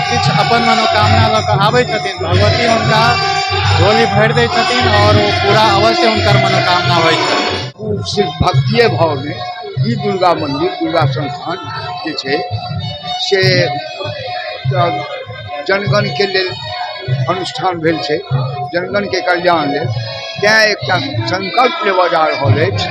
कुछ अपन मनोकामना लऽ आबै छथिन भगवती हुनका झोली भरि दै छथिन और वो पूरा अवश्य हुनकर मनोकामना होइ छै। सिर्फ भक्तिये भाव में ई दुर्गा मंदिर दुर्गा संस्थान जे छै से जनगण के लेल अनुष्ठान भेल छै, जनगण के कल्याण लेल तैं एकटा संकल्प लेबऽ जा रहल अछि।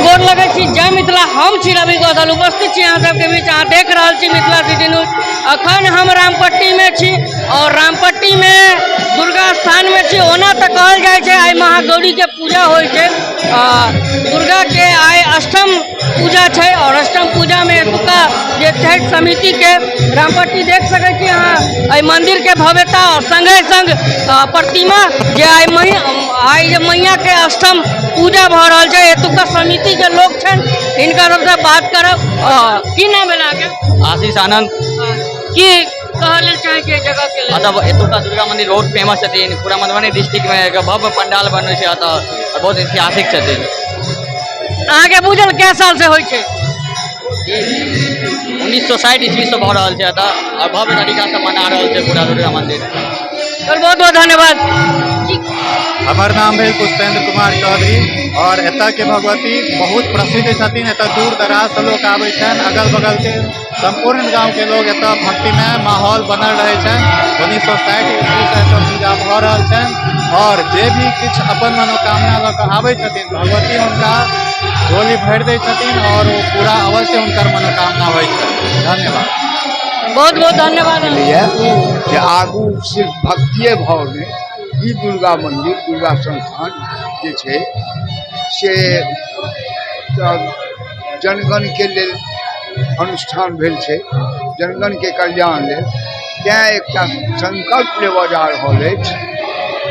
गोर लगै छी, जय मिथिला। हम छी रवि गौतम, उपस्थित छी अहाँ सबके बीच। अहाँ देख रहल छी मिथिला सिटी न्यूज। अखन हम रामपट्टी में छी और रामपट्टी में दुर्गा स्थान में छी। ओना तऽ कहल जाइ छै आइ महागौरी के पूजा होइ छै। दुर्गा के आइ अष्टम पूजा छै और अष्टम पूजा में एतुका जे छठि समिति के रामपट्टी देख सकै छी अहाँ मंदिर के भव्यता और संगे संग प्रतिमा जे आइ जे मैया के अष्टम पूजा भऽ रहल छै। एतुका समिति के लोग छन, इनका सबसे बात करब। की नाम भेल अहाँके? आशीष आनंद। की कहल चाहे के जगह के लेल? मतलब एतुका दुर्गा मंदिर बहुत फेमस छथिन, पूरा मधुबनी डिस्ट्रिक्ट में एक भव्य पंडाल बनै छै एतऽ, बहुत ऐतिहासिक छथिन। अहाँके बुझल कै साल से होइ छै? 1960 ईस्वी से भऽ रहल छै एतऽ और भव्य तरीका से मना रहल छै पूरा दुर्गा मंदिर। सर बहुत बहुत धन्यवाद। हमर नाम है पुष्पेंद्र कुमार चौधरी और एतऽ के भगवती बहुत प्रसिद्ध छथिन। एतऽ दूर दराज से लोग आबै छन, अगल बगल के संपूर्ण गांव के लोग एतऽ भक्तिमय माहौल बनल रहे छन। 1960 ईस्वी से एतऽ पूजा भऽ रहल छन और जे भी कुछ अपन मनोकामना लऽ आबै छथिन भगवती हुनका झोली भरि दै छथिन और वो पूरा अवश्य हुनकर मनोकामना होइ छै। धन्यवाद, बहुत बहुत धन्यवाद। कि आगू सिर्फ भक्तिये भाव में ई दुर्गा मंदिर दुर्गा संस्थान जे छै से जनगण के लेल अनुष्ठान भेल छै, जनगण के कल्याण लेल तैं एकटा संकल्प लेबऽ जा रहल अछि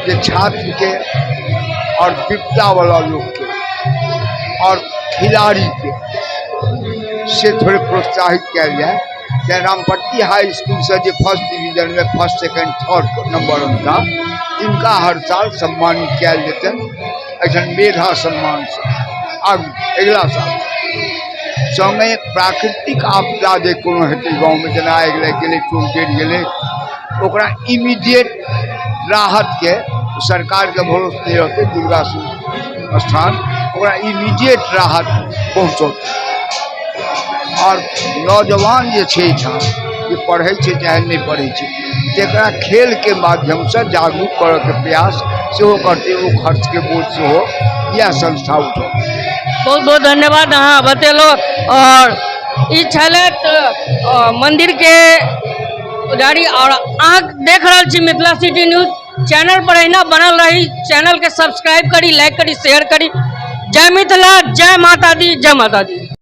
जे छात्र के और विपदा वाला लोग के और खिलाड़ी के से थोड़े प्रोत्साहित कयल जाए। जे रामपट्टी हाई स्कूल से जे फर्स्ट डिवीजन में फर्स्ट सेकंड थर्ड नंबर था तिनका हर साल सम्मानित किया जेतन एखन मेधा सम्मान से अगला साल। संगे प्राकृतिक आपदा जे कोनो हेतै गाँव में, जेना आगि लागि गेलै, टोल गिर गेलै, ओकरा इमीडिएट राहत के सरकार के भरोसे नहीं रहते दुर्गा स्थान ओकरा इमीडिएट राहत पहुँचौते। और नौजवान जे छै जे पढ़ै छै चाहे नहीं पढ़ै छै तेकरा खेल के माध्यम से जागरूक करऽ के प्रयास सेहो करते, वो खर्च के बोझ सेहो यह संस्था उठो। बहुत बहुत धन्यवाद अहाँ बतेलो। और ई छलैथ मंदिर के पुजारी और अहाँ देख रहल छी मिथिला सिटी न्यूज। चैनल पर अहिना बनल रही, चैनल के सब्सक्राइब करी, लाइक करी, शेयर करी। जय मिथिला, जय माता दी, जय माता दी।